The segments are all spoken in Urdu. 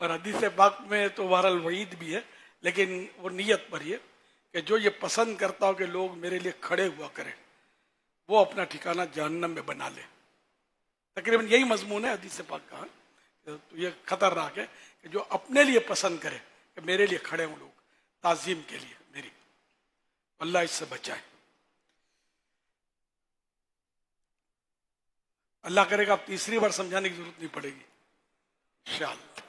اور حدیث پاک میں تو بہرحال وعید بھی ہے، لیکن وہ نیت پر یہ کہ جو یہ پسند کرتا ہو کہ لوگ میرے لیے کھڑے ہوا کریں وہ اپنا ٹھکانہ جہنم میں بنا لے. تقریباً یہی مضمون ہے حدیث پاک کا. تو یہ خطرناک ہے کہ جو اپنے لیے پسند کرے کہ میرے لیے کھڑے ہوں لوگ تعظیم کے لیے میری، اللہ اس سے بچائے. اللہ کرے گا اب تیسری بار سمجھانے کی ضرورت نہیں پڑے گی انشاءاللہ.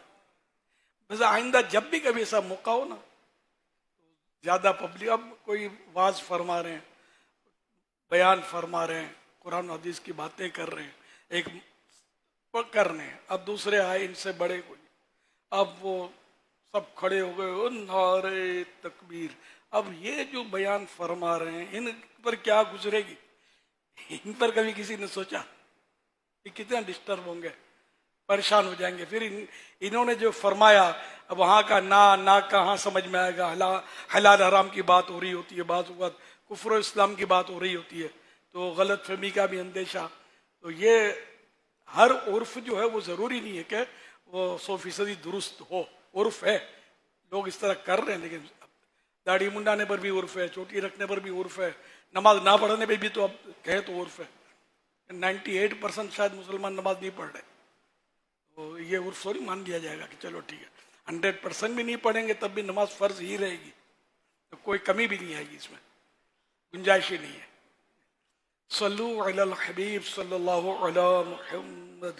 بس آئندہ جب بھی کبھی ایسا موقع ہو نا، زیادہ پبلک، اب کوئی واز فرما رہے ہیں، بیان فرما رہے ہیں، قرآن و حدیث کی باتیں کر رہے ہیں، ایک کر رہے ہیں، اب دوسرے آئے ان سے بڑے کوئی، اب وہ سب کھڑے ہو گئے نعرے تکبیر. اب یہ جو بیان فرما رہے ہیں ان پر کیا گزرے گی؟ ان پر کبھی کسی نے سوچا کہ کتنے ڈسٹرب ہوں گے، پریشان ہو جائیں گے. پھر انہوں نے جو فرمایا اب وہاں کا نا کہاں سمجھ میں آئے گا. حلال حرام کی بات ہو رہی ہوتی ہے، بعض اوقات کفر و اسلام کی بات ہو رہی ہوتی ہے، تو غلط فہمی کا بھی اندیشہ. تو یہ ہر عرف جو ہے وہ ضروری نہیں ہے کہ وہ 100% درست ہو. عرف ہے، لوگ اس طرح کر رہے ہیں، لیکن داڑھی منڈانے پر بھی عرف ہے، چوٹی رکھنے پر بھی عرف ہے، نماز نہ پڑھنے پہ بھی تو اب کہے تو عرف ہے. 98% شاید مسلمان نماز نہیں پڑھ رہے، تو یہ عرف تھوڑی مان لیا جائے گا کہ چلو ٹھیک ہے. 100% بھی نہیں پڑھیں گے تب بھی نماز فرض ہی رہے گی، تو کوئی کمی بھی نہیں آئے گی، اس میں گنجائش ہی نہیں ہے. صلو علی الحبیب صلی اللہ علی محمد.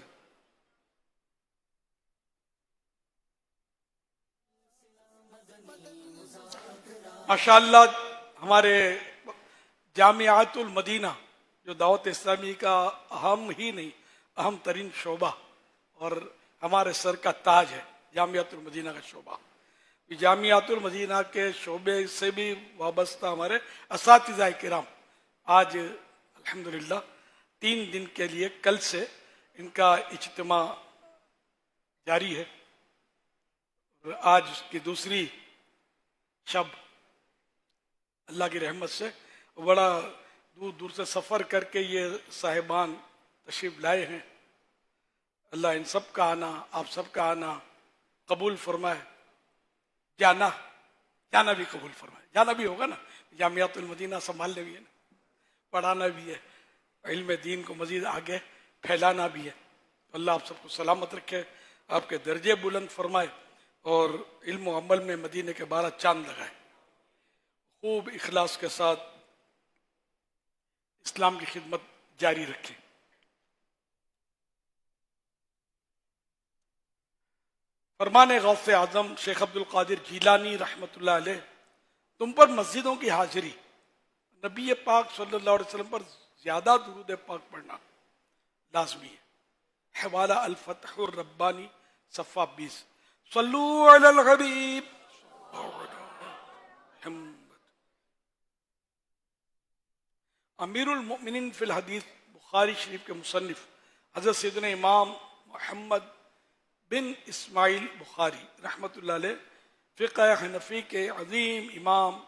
ماشاءاللہ ہمارے جامعات المدینہ جو دعوت اسلامی کا اہم ہی نہیں اہم ترین شعبہ اور ہمارے سر کا تاج ہے جامعات المدینہ کا شعبہ. جامعات المدینہ کے شعبے سے بھی وابستہ ہمارے اساتذہ کرام آج الحمدللہ 3 دن کے لیے کل سے ان کا اجتماع جاری ہے. آج کی دوسری شب اللہ کی رحمت سے بڑا دور دور سے سفر کر کے یہ صاحبان تشریف لائے ہیں. اللہ ان سب کا آنا، آپ سب کا آنا قبول فرمائے. جانا بھی قبول فرمائے. جانا بھی ہوگا نا، جامعات المدینہ سنبھالنے بھی ہے نا، پڑھانا بھی ہے، علم دین کو مزید آگے پھیلانا بھی ہے. اللہ آپ سب کو سلامت رکھے، آپ کے درجے بلند فرمائے اور علم و عمل میں مدینے کے 12 چاند لگائے. خوب اخلاص کے ساتھ اسلام کی خدمت جاری رکھیں. فرمان غوث اعظم شیخ عبد القادر جیلانی رحمۃ اللہ علیہ، تم پر مسجدوں کی حاضری، نبی پاک صلی اللہ علیہ وسلم پر زیادہ درود پاک پڑھنا لازمی ہے. حوالہ الفتح الربانی صفحہ 20. صلو علی الحبیب. امیر المؤمنین فی الحدیث بخاری شریف کے مصنف حضرت سیدنا امام محمد بن اسماعیل بخاری رحمۃ اللہ علیہ فقہ حنفی کے عظیم امام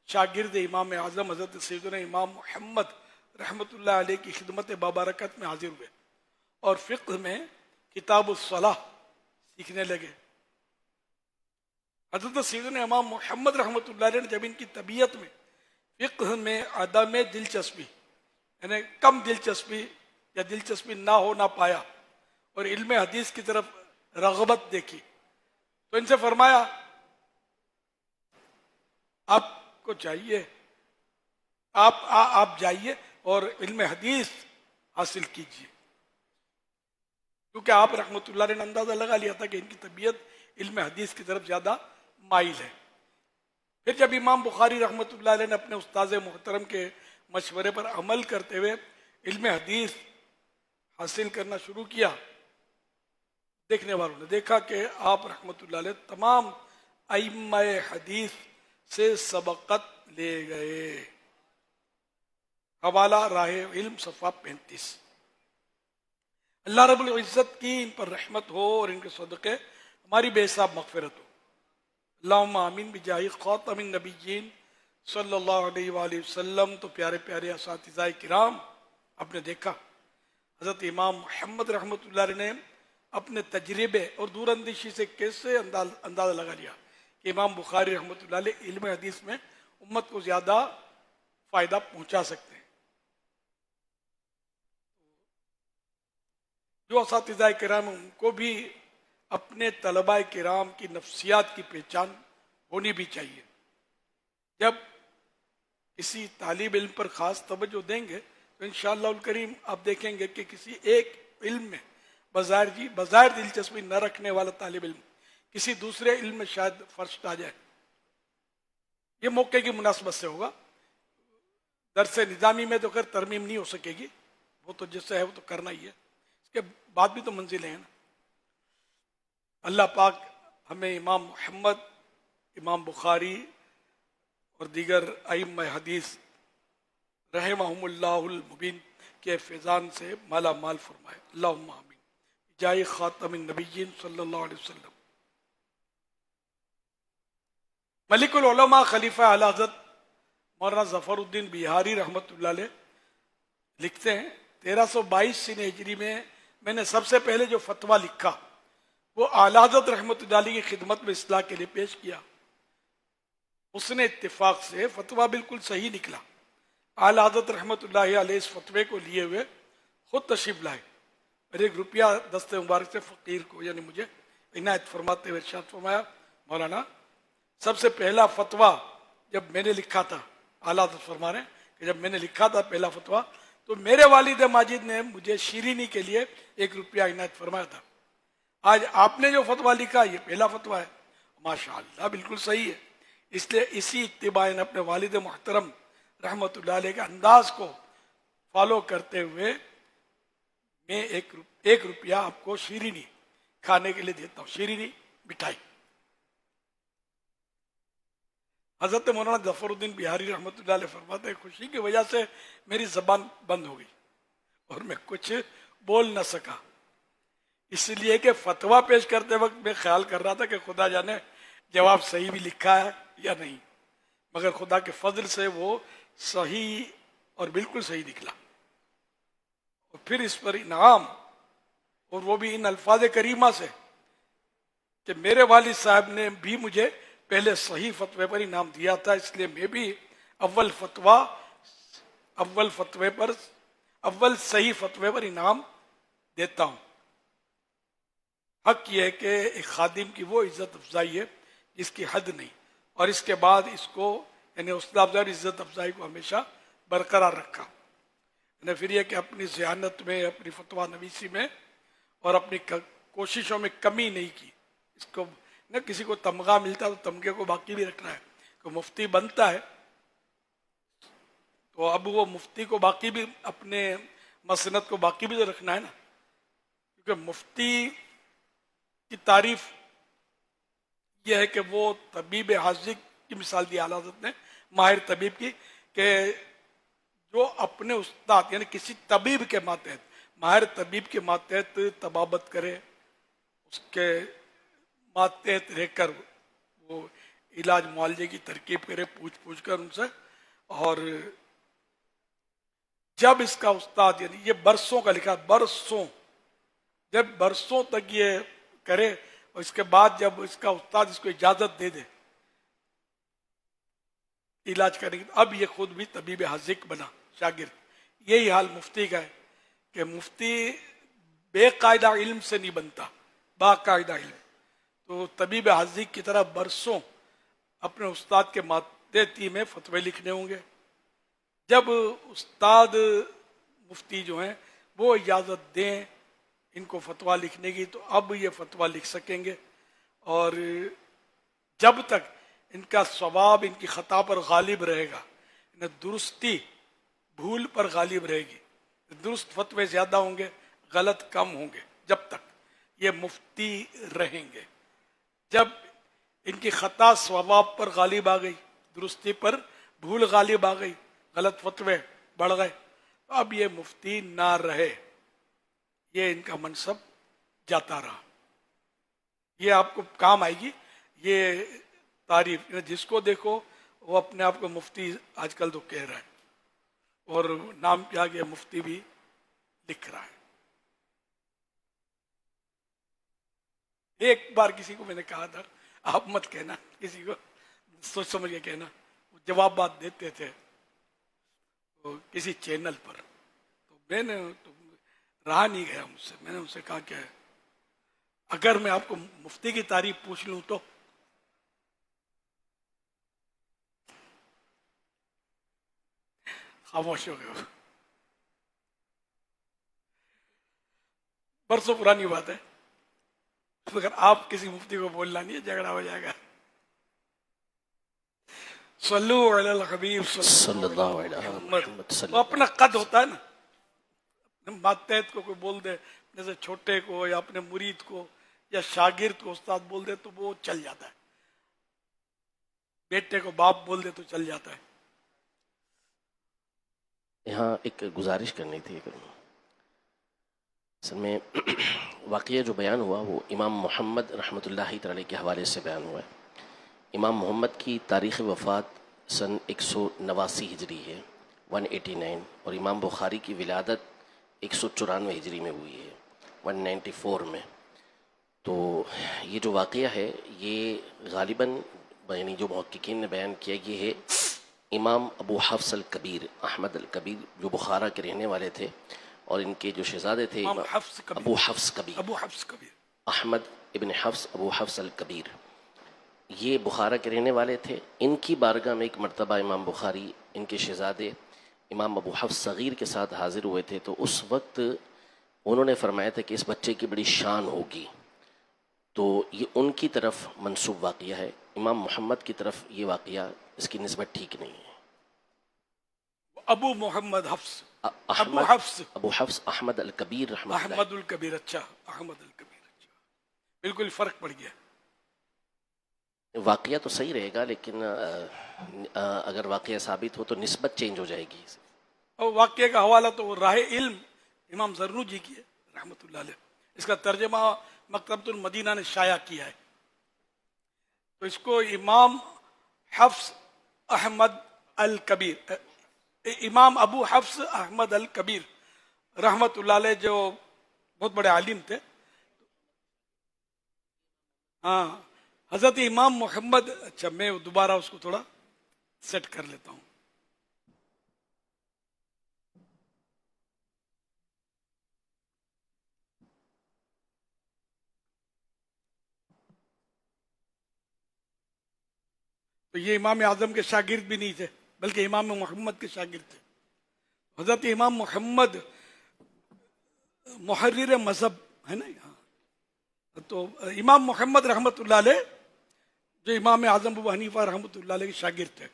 شاگرد امام اعظم حضرت سیدنا امام محمد رحمۃ اللہ علیہ کی خدمت بابرکت میں حاضر ہوئے اور فقہ میں کتاب الصلاح سیکھنے لگے. حضرت سیدنا امام محمد رحمۃ اللہ علیہ نے جب ان کی طبیعت میں فقہ میں عدم دلچسپی یعنی کم دلچسپی یا دلچسپی نہ ہو نہ پایا اور علم حدیث کی طرف رغبت دیکھی تو ان سے فرمایا آپ کو چاہیے آپ جائیے اور علم حدیث حاصل کیجیے، کیونکہ آپ رحمۃ اللہ علیہ نے اندازہ لگا لیا تھا کہ ان کی طبیعت علم حدیث کی طرف زیادہ مائل ہے. پھر جب امام بخاری رحمۃ اللہ علیہ نے اپنے استاذ محترم کے مشورے پر عمل کرتے ہوئے علم حدیث حاصل کرنا شروع کیا، دیکھنے والوں نے دیکھا کہ آپ رحمۃ اللہ علیہ تمام ائمہ حدیث سے سبقت لے گئے. حوالہ راہ علم صفحہ 35. اللہ رب العزت کی ان پر رحمت ہو اور ان کے صدقے ہماری بے حساب مغفرت ہو. اللہم آمین بجاہ خاتم النبیین صلی اللہ علیہ وآلہ وسلم. تو پیارے پیارے اساتذہ کرام، آپ نے دیکھا حضرت امام محمد رحمۃ اللہ علیہ نے اپنے تجربے اور دور اندیشی سے کیسے اندازہ لگا لیا کہ امام بخاری رحمۃ اللہ علیہ علم حدیث میں امت کو زیادہ فائدہ پہنچا سکتے ہیں. جو اساتذہ کرام ہیں ان کو بھی اپنے طلباء کرام کی نفسیات کی پہچان ہونی بھی چاہیے. جب کسی طالب علم پر خاص توجہ دیں گے تو انشاءاللہ الکریم آپ دیکھیں گے کہ کسی ایک علم میں بظاہر دلچسپی نہ رکھنے والا طالب علم کسی دوسرے علم میں شاید فرسٹ آ جائے. یہ موقع کی مناسبت سے ہوگا. درس نظامی میں تو خیر ترمیم نہیں ہو سکے گی، وہ تو جس سے ہے وہ تو کرنا ہی ہے، اس کے بعد بھی تو منزلیں ہیں نا. اللہ پاک ہمیں امام محمد، امام بخاری اور دیگر ائمہ حدیث رحمہم اللہ المبین کے فیضان سے مالا مال فرمائے. اللہم آمین. جائے خاتم النبیین صلی اللہ علیہ وسلم. ملک العلماء خلیفہ اعلی حضرت مولانا ظفر الدین بہاری رحمۃ اللہ علیہ لکھتے ہیں 1322 سن ہجری میں نے سب سے پہلے جو فتویٰ لکھا وہ اعلی حضرت رحمۃ اللہ علیہ کی خدمت میں اصلاح کے لیے پیش کیا. اس نے اتفاق سے فتویٰ بالکل صحیح نکلا. اعلی حضرت رحمۃ اللہ علیہ اس فتوے کو لیے ہوئے خود تشریف لائے اور 1 روپیہ دست مبارک سے فقیر کو یعنی مجھے عنایت فرماتے ہوئے ارشاد فرمایا، مولانا سب سے پہلا فتویٰ جب میں نے لکھا تھا، اعلیٰ حضرت فرما رہے ہیں کہ جب میں نے لکھا تھا پہلا فتویٰ تو میرے والد ماجد نے مجھے شیرینی کے لیے 1 روپیہ عنایت فرمایا تھا. آج آپ نے جو فتویٰ لکھا یہ پہلا فتویٰ ہے. ماشاءاللہ بالکل صحیح ہے. اس لیے اسی اتباع اپنے والد محترم رحمۃ اللہ علیہ کے انداز کو فالو کرتے ہوئے میں 1 روپیہ آپ کو شیرینی کھانے کے لیے دیتا ہوں. شیرینی مٹھائی. حضرت مولانا ظفر الدین بہاری رحمۃ اللہ علیہ فرماتے ہیں خوشی کی وجہ سے میری زبان بند ہو گئی اور میں کچھ بول نہ سکا، اس لیے کہ فتویٰ پیش کرتے وقت میں خیال کر رہا تھا کہ خدا جانے جواب صحیح بھی لکھا ہے یا نہیں، مگر خدا کے فضل سے وہ صحیح اور بالکل صحیح نکلا. اور پھر اس پر انعام، اور وہ بھی ان الفاظ کریمہ سے کہ میرے والد صاحب نے بھی مجھے پہلے صحیح فتوے پر انعام دیا تھا، اس لیے میں بھی اول صحیح فتوے پر انعام دیتا ہوں. حق یہ ہے کہ ایک خادم کی وہ عزت افزائی ہے جس کی حد نہیں، اور اس کے بعد اس کو یعنی حوصلہ افزائی اور عزت افزائی کو ہمیشہ برقرار رکھا. پھر یہ کہ اپنی ذہانت میں، اپنی فتویٰ نویسی میں اور اپنی کوششوں میں کمی نہیں کی. اس کو نہ کسی کو تمغہ ملتا تو تمغے کو باقی بھی رکھنا ہے. کوئی مفتی بنتا ہے تو اب وہ مفتی کو باقی بھی اپنے مسند کو باقی بھی تو رکھنا ہے نا، کیونکہ مفتی کی تعریف یہ ہے کہ وہ طبیب حاذق کی مثال دی اعلیٰ حضرت نے، ماہر طبیب کی، کہ جو اپنے استاد یعنی کسی طبیب کے ماتحت، ماہر طبیب کے ماتحت طبابت کرے، اس کے ماتحت رہ کر وہ علاج معالجے کی ترکیب کرے، پوچھ کر ان سے. اور جب اس کا استاد یعنی یہ برسوں کا لکھا، جب برسوں تک یہ کرے اور اس کے بعد جب اس کا استاد اس کو اجازت دے دے علاج کرنے کی، اب یہ خود بھی طبیب حاذق بنا شاگرد. یہی حال مفتی کا ہے کہ مفتی بے قاعدہ علم سے نہیں بنتا، باقاعدہ علم. تو طبیب حاذق کی طرح برسوں اپنے استاد کے ماتحتی میں فتوے لکھنے ہوں گے. جب استاد مفتی جو ہیں وہ اجازت دیں ان کو فتویٰ لکھنے کی تو اب یہ فتویٰ لکھ سکیں گے. اور جب تک ان کا ثواب ان کی خطا پر غالب رہے گا، درستی بھول پر غالب رہے گی، درست فتوے زیادہ ہوں گے، غلط کم ہوں گے. جب تک یہ مفتی رہیں گے، جب ان کی خطا ثواب پر غالب آ گئی، درستی پر بھول غالب آ گئی، غلط فتوے بڑھ گئے، تو اب یہ مفتی نہ رہے، یہ ان کا منصب جاتا رہا. یہ آپ کو کام آئے گی. یہ تعریف جس کو دیکھو وہ اپنے آپ کو مفتی آج کل تو کہہ رہا ہے اور نام کے آگے مفتی بھی لکھ رہا ہے. ایک بار کسی کو میں نے کہا تھا آپ مت کہنا کسی کو، سوچ سمجھ کے کہنا، وہ جوابات دیتے تھے تو کسی چینل پر، تو میں نے تو رہا نہیں گیا مجھ سے، میں نے ان سے کہا کہ اگر میں آپ کو مفتی کی تعریف پوچھ لوں تو خاموش ہو گئے. برسوں پرانی بات ہے، مگر آپ کسی مفتی کو بولنا نہیں ہے، جھگڑا ہو جائے گا. صلو علی الحبیب صلی اللہ علیہ محمد. وسلم. وہ اپنا قد ہوتا ہے نا، ماتحت کو کوئی بول دے جیسے چھوٹے کو یا اپنے مرید کو یا شاگرد کو استاد بول دے تو وہ چل جاتا ہے، بیٹے کو باپ بول دے تو چل جاتا ہے. یہاں ایک گزارش کرنی تھی. اصل میں واقعہ جو بیان ہوا وہ امام محمد رحمۃ اللہ تعالی کے حوالے سے بیان ہوا ہے. امام محمد کی تاریخ وفات سن 189 ہجری ہے، 189، اور امام بخاری کی ولادت 194 ہجری میں ہوئی ہے، 194 میں. تو یہ جو واقعہ ہے یہ غالباً یعنی جو محققین نے بیان کیا یہ ہے امام ابو حفص الکبیر احمد الکبیر جو بخارا کے رہنے والے تھے، اور ان کے جو شہزادے تھے امام حفص کبیر، ابو حفص کبیر، ابو حفص کبیر، احمد ابن حفص ابو حفص الکبیر، یہ بخارا کے رہنے والے تھے. ان کی بارگاہ میں ایک مرتبہ امام بخاری ان کے شہزادے امام ابو حفص صغیر کے ساتھ حاضر ہوئے تھے. تو اس وقت انہوں نے فرمایا تھا کہ اس بچے کی بڑی شان ہوگی. تو یہ ان کی طرف منسوب واقعہ ہے، امام محمد کی طرف یہ واقعہ اس کی نسبت ٹھیک نہیں ہے. ابو محمد حفص، ابو احمد حفص، ابو حفص احمد الکبیر رحمۃ اللہ. احمد الکبیر. اچھا احمد الکبیر، اچھا بالکل فرق پڑ گیا. واقعہ تو صحیح رہے گا لیکن اگر واقعہ ثابت ہو تو نسبت چینج ہو جائے گی. اور واقعے کا حوالہ تو وہ راہ علم امام زرنوجی کی ہے رحمۃ اللہ علیہ. اس کا ترجمہ مکتبۃ المدینہ نے شائع کیا ہے. تو اس کو امام حفص احمد الکبیر، امام ابو حفص احمد الکبیر رحمۃ اللہ علیہ جو بہت بڑے عالم تھے. ہاں حضرت امام محمد، اچھا میں دوبارہ اس کو تھوڑا سیٹ کر لیتا ہوں. تو یہ امام اعظم کے شاگرد بھی نہیں تھے بلکہ امام محمد کے شاگرد تھے. حضرت امام محمد محرر مذہب ہے نا. تو امام محمد رحمۃ اللہ علیہ جو امام اعظم ابو حنیفہ رحمۃ اللہ علیہ کے شاگرد تھے،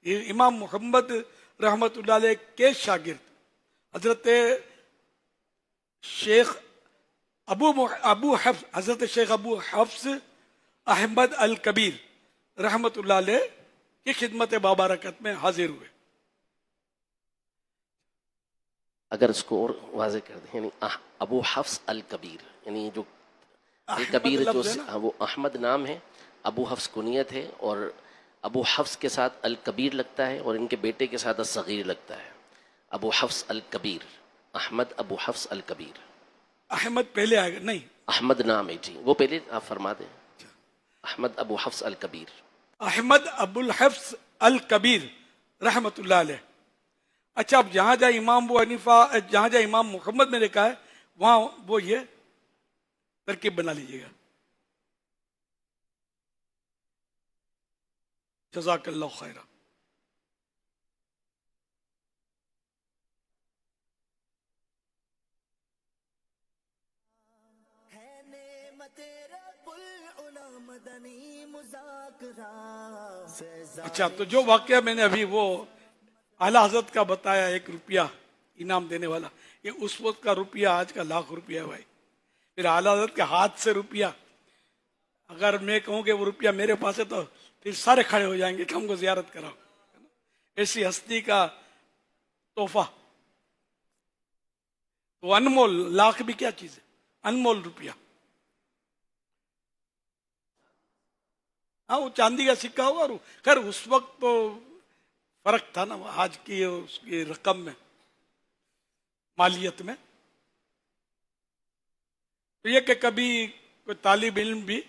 یہ امام محمد رحمۃ اللہ علیہ کے شاگرد حضرت شیخ ابو حفص، حضرت شیخ ابو حفص احمد الکبیر رحمۃ اللہ علیہ کی خدمت بابرکت میں حاضر ہوئے. اگر اس کو اور واضح کر دیں یعنی ابو حفص الکبیر، یعنی جو الکبیر جو لفظ ہے نا، وہ احمد نام ہے، ابو حفص کنیت ہے، اور ابو حفص کے ساتھ الکبیر لگتا ہے اور ان کے بیٹے کے ساتھ الصغیر لگتا ہے. ابو حفص الکبیر، احمد ابو حفص الکبیر. احمد پہلے آئے گا نہیں، احمد نام ہے جی، وہ پہلے آپ فرما دیں. احمد ابو حفص الکبیر. احمد ابو الحفص الکبیر رحمۃ اللہ علیہ. اچھا اب جہاں جہاں امام ابو حنیفہ، جہاں جہاں امام محمد میں نے کہا ہے وہاں وہ یہ ترکیب بنا لیجیے گا. جزاک اللہ خیرہ. اچھا تو جو واقعہ میں نے ابھی وہ اعلیٰ حضرت کا بتایا، 1 روپیہ انعام دینے والا، یہ اس وقت کا روپیہ، آج کا لاکھ روپیہ ہے بھائی. پھر اعلیٰ حضرت کے ہاتھ سے روپیہ، اگر میں کہوں کہ وہ روپیہ میرے پاس ہے تو پھر سارے کھڑے ہو جائیں گے کہ ہم کو زیارت کراؤ. ایسی ہستی کا تحفہ، وہ انمول، لاکھ بھی کیا چیز ہے، انمول روپیہ. ہاں وہ چاندی کا سکہ ہوگا، اور خیر اس وقت تو فرق تھا نا آج کی اس کی رقم میں، مالیت میں. تو یہ کہ کبھی کوئی طالب علم بھی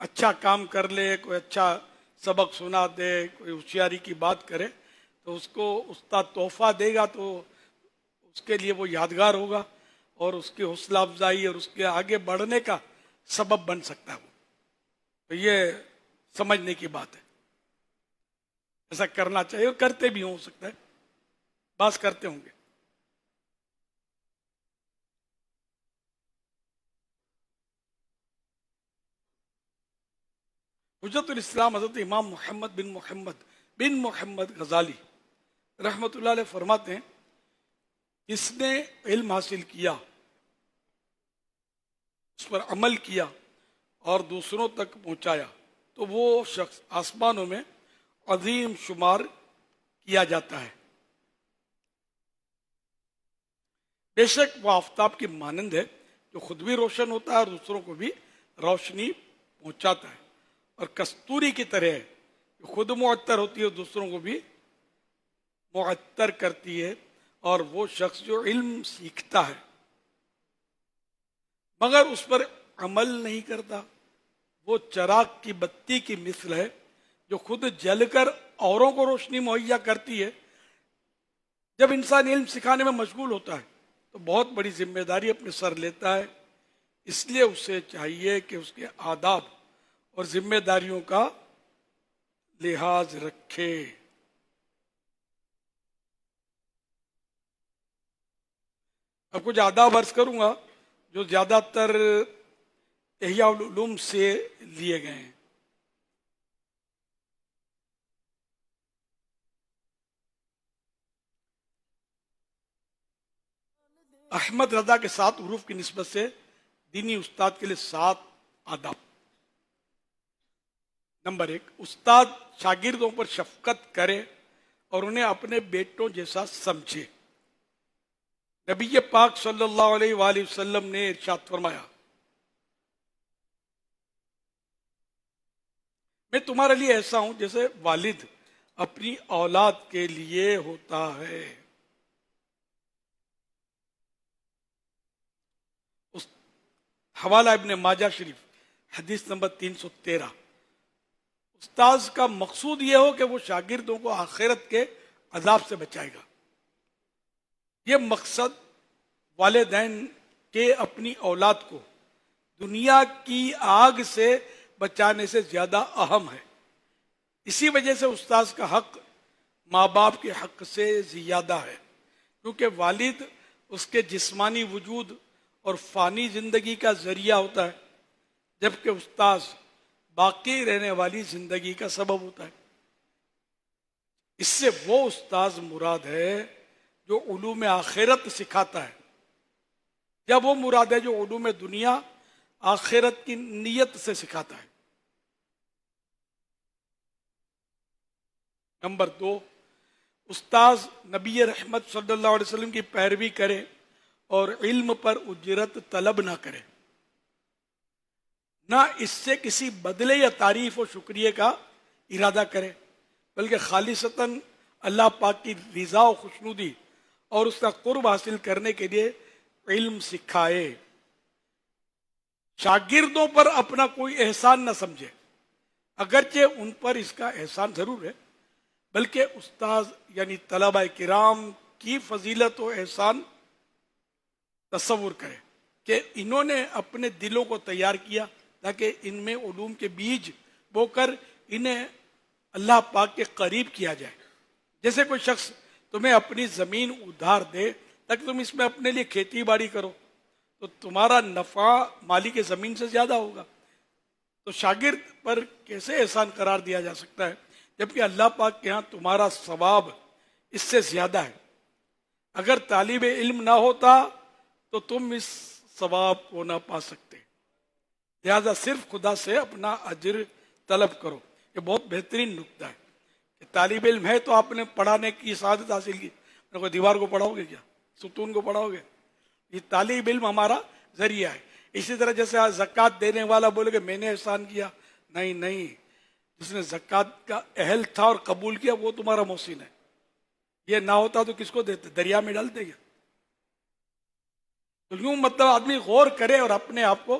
اچھا کام کر لے، کوئی اچھا سبق سنا دے، کوئی ہوشیاری کی بات کرے تو اس کو استاد تحفہ دے گا تو اس کے لیے وہ یادگار ہوگا اور اس کی حوصلہ افزائی اور اس کے آگے بڑھنے کا سبب بن سکتا ہے وہ. تو یہ سمجھنے کی بات ہے، ایسا کرنا چاہیے، اور کرتے بھی ہو سکتا ہے، بعض کرتے ہوں گے. حجت الاسلام حضرت امام محمد بن محمد غزالی رحمۃ اللہ علیہ فرماتے ہیں، جس نے علم حاصل کیا، اس پر عمل کیا اور دوسروں تک پہنچایا تو وہ شخص آسمانوں میں عظیم شمار کیا جاتا ہے. بے شک وہ آفتاب کی مانند ہے جو خود بھی روشن ہوتا ہے اور دوسروں کو بھی روشنی پہنچاتا ہے، اور کستوری کی طرح ہے جو خود معطر ہوتی ہے اور دوسروں کو بھی معطر کرتی ہے. اور وہ شخص جو علم سیکھتا ہے مگر اس پر عمل نہیں کرتا، وہ چراغ کی بتی کی مثل ہے جو خود جل کر اوروں کو روشنی مہیا کرتی ہے. جب انسان علم سکھانے میں مشغول ہوتا ہے تو بہت بڑی ذمہ داری اپنے سر لیتا ہے، اس لیے اسے چاہیے کہ اس کے آداب اور ذمہ داریوں کا لحاظ رکھے. اب کچھ آداب عرض کروں گا جو زیادہ تر احیاء العلوم سے لیے گئے ہیں. احمد رضا کے 7 حروف کی نسبت سے دینی استاد کے لیے 7 آداب. نمبر 1، استاد شاگردوں پر شفقت کرے اور انہیں اپنے بیٹوں جیسا سمجھے. نبی پاک صلی اللہ علیہ وآلہ وسلم نے ارشاد فرمایا، میں تمہارے لیے ایسا ہوں جیسے والد اپنی اولاد کے لیے ہوتا ہے. حوالہ ابن ماجہ شریف حدیث نمبر 313. استاذ کا مقصود یہ ہو کہ وہ شاگردوں کو آخرت کے عذاب سے بچائے گا. یہ مقصد والدین کے اپنی اولاد کو دنیا کی آگ سے بچانے سے زیادہ اہم ہے. اسی وجہ سے استاذ کا حق ماں باپ کے حق سے زیادہ ہے، کیونکہ والد اس کے جسمانی وجود اور فانی زندگی کا ذریعہ ہوتا ہے، جبکہ استاذ باقی رہنے والی زندگی کا سبب ہوتا ہے. اس سے وہ استاذ مراد ہے جو علوم آخرت سکھاتا ہے، یا وہ مراد ہے جو علوم دنیا آخرت کی نیت سے سکھاتا ہے. نمبر 2، استاذ نبی رحمت صلی اللہ علیہ وسلم کی پیروی کرے اور علم پر اجرت طلب نہ کرے، نہ اس سے کسی بدلے یا تعریف و شکریہ کا ارادہ کرے، بلکہ خالصتاً اللہ پاک کی رضا و خوشنودی اور اس کا قرب حاصل کرنے کے لیے علم سکھائے. شاگردوں پر اپنا کوئی احسان نہ سمجھے، اگرچہ ان پر اس کا احسان ضرور ہے، بلکہ استاذ یعنی طلبہ کرام کی فضیلت و احسان تصور کرے کہ انہوں نے اپنے دلوں کو تیار کیا تاکہ ان میں علوم کے بیج بو کر انہیں اللہ پاک کے قریب کیا جائے. جیسے کوئی شخص تمہیں اپنی زمین ادھار دے تاکہ تم اس میں اپنے لیے کھیتی باڑی کرو تو تمہارا نفع مالک زمین سے زیادہ ہوگا. تو شاگرد پر کیسے احسان قرار دیا جا سکتا ہے جبکہ اللہ پاک کے ہاں تمہارا ثواب اس سے زیادہ ہے. اگر طالب علم نہ ہوتا تو تم اس ثواب کو نہ پا سکتے، لہذا صرف خدا سے اپنا اجر طلب کرو. یہ بہت بہترین نکتہ ہے کہ طالب علم ہے تو آپ نے پڑھانے کی سعادت حاصل کی. کوئی دیوار کو پڑھاؤ گے کیا؟ ستون کو پڑھاؤ گے؟ یہ طالب علم ہمارا ذریعہ ہے. اسی طرح جیسے زکوٰۃ دینے والا بولے کہ میں نے احسان کیا، نہیں، جس نے زکوٰۃ کا اہل تھا اور قبول کیا وہ تمہارا محسن ہے. یہ نہ ہوتا تو کس کو دیتے؟ دریا میں ڈالتے کیا؟ تو یوں مطلب آدمی غور کرے اور اپنے آپ کو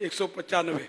195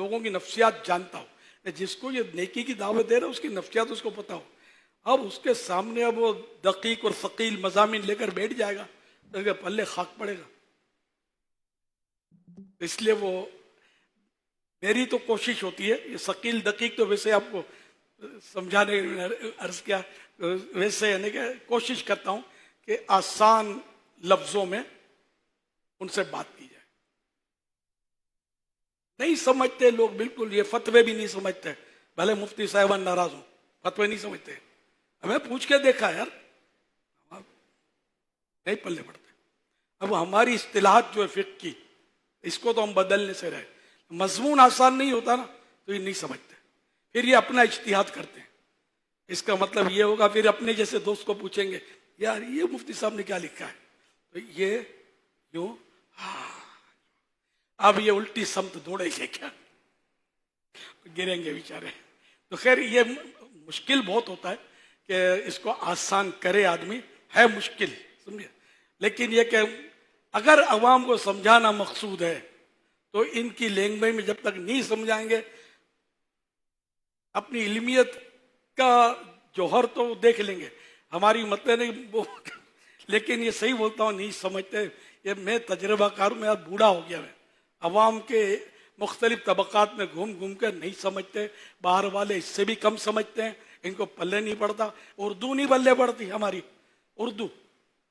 لوگوں کی نفسیات جانتا ہو. جس کو یہ نیکی کی دعوت دے رہا ہے اس کی نفسیات اس کو پتا ہو. اب اس کے سامنے اب وہ دقیق اور ثقیل مضامین لے کر بیٹھ جائے گا تو اس کے پلے خاک پڑے گا. اس لیے وہ میری تو کوشش ہوتی ہے، یہ ثقیل دقیق تو ویسے آپ کو سمجھانے عرض کیا، ویسے یعنی کہ کوشش کرتا ہوں کہ آسان لفظوں میں ان سے بات کی جائے. نہیں سمجھتے لوگ بالکل، یہ فتوے بھی نہیں سمجھتے، بھلے مفتی صاحبان ناراض ہوں، فتوے نہیں سمجھتے. ہمیں پوچھ کے دیکھا یار، نہیں پلے پڑتے. اب ہماری اصطلاحات جو ہے فقہ کی، اس کو تو ہم بدلنے سے رہے. مضمون آسان نہیں ہوتا نا تو یہ نہیں سمجھتے، پھر یہ اپنا اجتہاد کرتے ہیں. اس کا مطلب یہ ہوگا پھر اپنے جیسے دوست کو پوچھیں گے یار یہ مفتی صاحب نے کیا لکھا ہے، تو یہ یوں اب یہ الٹی سمت دوڑے گے کیا، گریں گے بیچارے. تو خیر یہ مشکل بہت ہوتا ہے کہ اس کو آسان کرے آدمی، ہے مشکل سمجھے. لیکن یہ کہ اگر عوام کو سمجھانا مقصود ہے تو ان کی لینگویج میں جب تک نہیں سمجھائیں گے، اپنی علمیت کا جوہر تو دیکھ لیں گے. ہماری مطلب نہیں لیکن یہ صحیح بولتا ہوں، نہیں سمجھتے. یہ میں تجربہ کار میں بوڑھا ہو گیا میں، عوام کے مختلف طبقات میں گھوم گھوم کر نہیں سمجھتے. باہر والے اس سے بھی کم سمجھتے ہیں، ان کو پلے نہیں پڑتا. اردو نہیں پلے پڑتی ہماری، اردو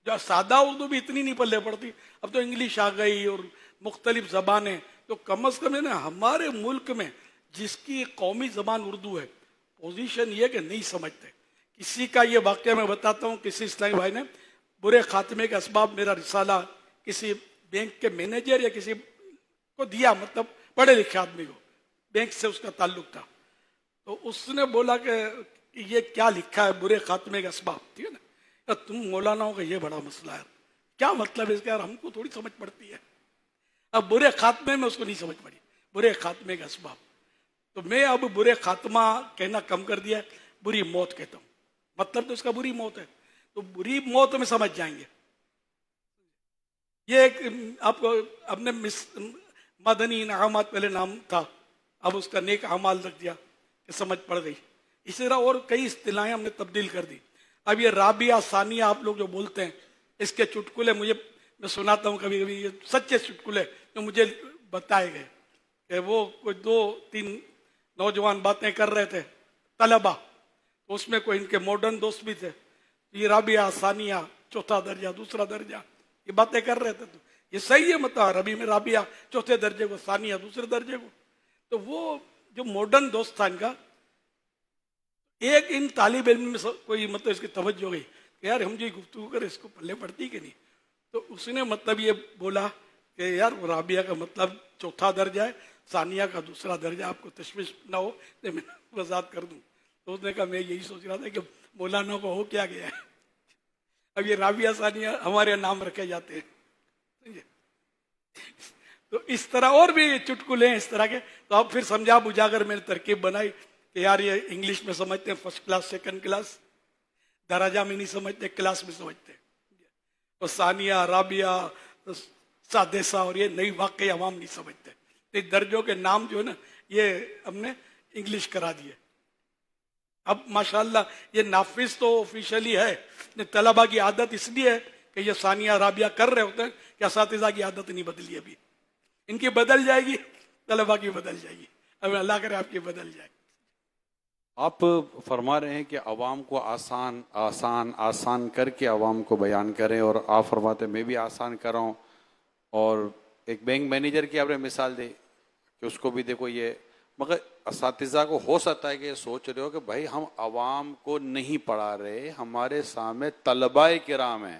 جو سادہ اردو بھی اتنی نہیں پلے پڑتی. اب تو انگلش آ گئی اور مختلف زبانیں. تو کم از کم نا ہمارے ملک میں جس کی قومی زبان اردو ہے، پوزیشن یہ کہ نہیں سمجھتے. کسی کا یہ واقعہ میں بتاتا ہوں، کسی اسلامی بھائی نے برے خاتمے کے اسباب میرا رسالہ کسی بینک کے مینیجر یا کسی کو دیا، مطلب پڑھے لکھے آدمی کو، بینک سے اس کا تعلق تھا. تو اس نے بولا کہ یہ کیا لکھا ہے برے خاتمے کے اسباب، ٹھیک ہے نا، تم مولاناؤں کا یہ بڑا مسئلہ ہے، کیا مطلب ہے اس کا یار، ہم کو تھوڑی سمجھ پڑتی ہے. اب برے خاتمے میں اس کو نہیں سمجھ پڑی، برے خاتمے کے اسباب. تو میں اب برے خاتمہ کہنا کم کر دیا، بری موت کہتا ہوں. مطلب تو اس کا بری موت ہے، تو بری موت میں سمجھ جائیں گے. یہ ایک آپ کو اپنے مدنی انعامات پہلے نام تھا، اب اس کا نیک اعمال رکھ دیا کہ سمجھ پڑ گئی. اسی طرح اور کئی اصطلاحیں ہم نے تبدیل کر دی. اب یہ رابعہ ثانیہ آپ لوگ جو بولتے ہیں، اس کے چٹکلے میں سناتا ہوں کبھی کبھی، یہ سچے چٹکلے جو مجھے بتائے گئے کہ وہ کوئی 2-3 نوجوان باتیں کر رہے تھے طلبہ، اس میں کوئی ان کے ماڈرن دوست بھی تھے. یہ رابعہ ثانیہ چوتھا درجہ دوسرا درجہ یہ باتیں کر رہے تھے. تو یہ صحیح ہے، مطلب ربی میں رابعہ چوتھے درجے کو، ثانیہ دوسرے درجے کو. تو وہ جو ماڈرن دوست تھا ان کا، ایک ان طالب علم میں کوئی مطلب اس کی توجہ گئی کہ یار ہم جو گفتگو کرے اس کو پلے پڑتی کہ نہیں. تو اس نے مطلب یہ بولا کہ یار رابعہ کا مطلب چوتھا درجہ ہے، ثانیہ کا دوسرا درجہ، آپ کو تشویش نہ ہو تو میں وضاحت کر دوں. تو اس نے کہا میں یہی سوچ رہا تھا کہ مولانا کو ہو کیا گیا ہے. اب یہ رابعہ ثانیہ ہمارے نام رکھے جاتے ہیں. تو اس طرح اور بھی چٹکلے ہیں اس طرح کے. تو اب پھر سمجھا بجھا کر میں نے ترکیب بنائی کہ یار یہ انگلش میں سمجھتے ہیں فرسٹ کلاس سیکنڈ کلاس، درجہ میں نہیں سمجھتے، کلاس میں سمجھتے. اور ثانیہ رابعہ سادسہ اور یہ نئی واقعی عوام نہیں سمجھتے. درجوں کے نام جو ہے نا یہ ہم نے انگلش کرا دیے. اب ماشاءاللہ یہ نافذ تو آفیشلی ہے، طلبہ کی عادت اس لیے ہے کہ یہ ثانیہ رابعہ کر رہے ہوتے ہیں کہ اساتذہ کی عادت نہیں بدلی. ابھی ان کی بدل جائے گی، طلبہ کی بدل جائے گی. اب اللہ کرے آپ کی بدل جائے. آپ فرما رہے ہیں کہ عوام کو آسان آسان آسان کر کے عوام کو بیان کریں، اور آپ فرماتے ہیں میں بھی آسان کر رہا ہوں. اور ایک بینک مینیجر کی آپ نے مثال دی کہ اس کو بھی دیکھو یہ، مگر اساتذہ کو ہو سکتا ہے کہ یہ سوچ رہے ہو کہ بھائی ہم عوام کو نہیں پڑھا رہے، ہمارے سامنے طلباء کرام ہیں،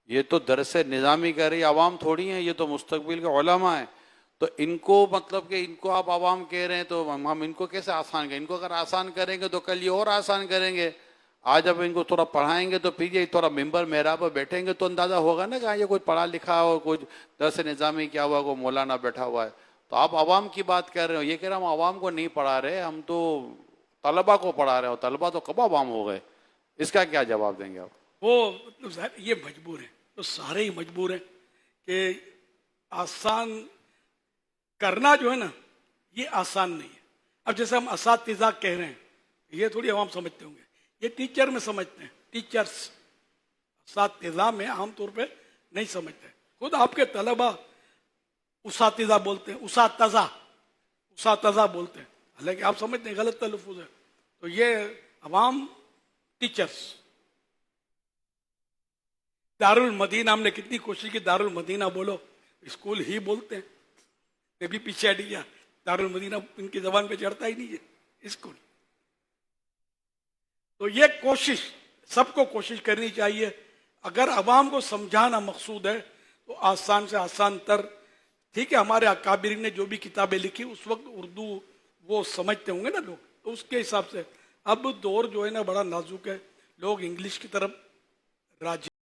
یہ تو درس نظامی کر رہی عوام تھوڑی ہیں، یہ تو مستقبل کے علماء ہیں. تو ان کو مطلب کہ ان کو آپ عوام کہہ رہے ہیں تو ہم ان کو کیسے آسان کریں؟ ان کو اگر آسان کریں گے تو کل یہ اور آسان کریں گے. آج اب ان کو تھوڑا پڑھائیں گے تو پھر یہ تھوڑا ممبر محراب پر بیٹھیں گے تو اندازہ ہوگا نا کہ یہ کوئی پڑھا لکھا ہو، کوئی درس نظامی کیا ہوا، کوئی مولانا بیٹھا ہوا ہے. تو آپ عوام کی بات کر رہے ہو، یہ کہہ رہے ہم عوام کو نہیں پڑھا رہے، ہم تو طلبہ کو پڑھا رہے ہو. طلبہ تو کب عوام ہو گئے؟ اس کا کیا جواب دیں گے آپ؟ وہ مطلب یہ مجبور ہیں، تو سارے ہی مجبور ہیں کہ آسان کرنا جو ہے نا یہ آسان نہیں ہے. اب جیسے ہم اساتذہ کہہ رہے ہیں یہ تھوڑی عوام سمجھتے ہوں گے, یہ ٹیچر میں سمجھتے ہیں, ٹیچرز. اساتذہ میں عام طور پہ نہیں سمجھتے. خود آپ کے طلبہ اساتذہ بولتے ہیں, اساتذہ بولتے ہیں, حالانکہ آپ سمجھتے ہیں غلط تلفظ ہے. تو یہ عوام ٹیچرز. دارالمدینہ ہم نے کتنی کوشش کی دارالمدینہ بولو, اسکول ہی بولتے ہیں. میں بھی پیچھے ہٹ گیا, دارالمدینہ ان کی زبان پہ چڑھتا ہی نہیں ہے اسکول. تو یہ کوشش سب کو کوشش کرنی چاہیے. اگر عوام کو سمجھانا مقصود ہے تو آسان سے آسان تر, ٹھیک ہے ہمارے اکابرین نے جو بھی کتابیں لکھی اس وقت اردو وہ سمجھتے ہوں گے نا لوگ, تو اس کے حساب سے. اب دور جو ہے نا بڑا نازک ہے, لوگ انگلش کی طرف راجی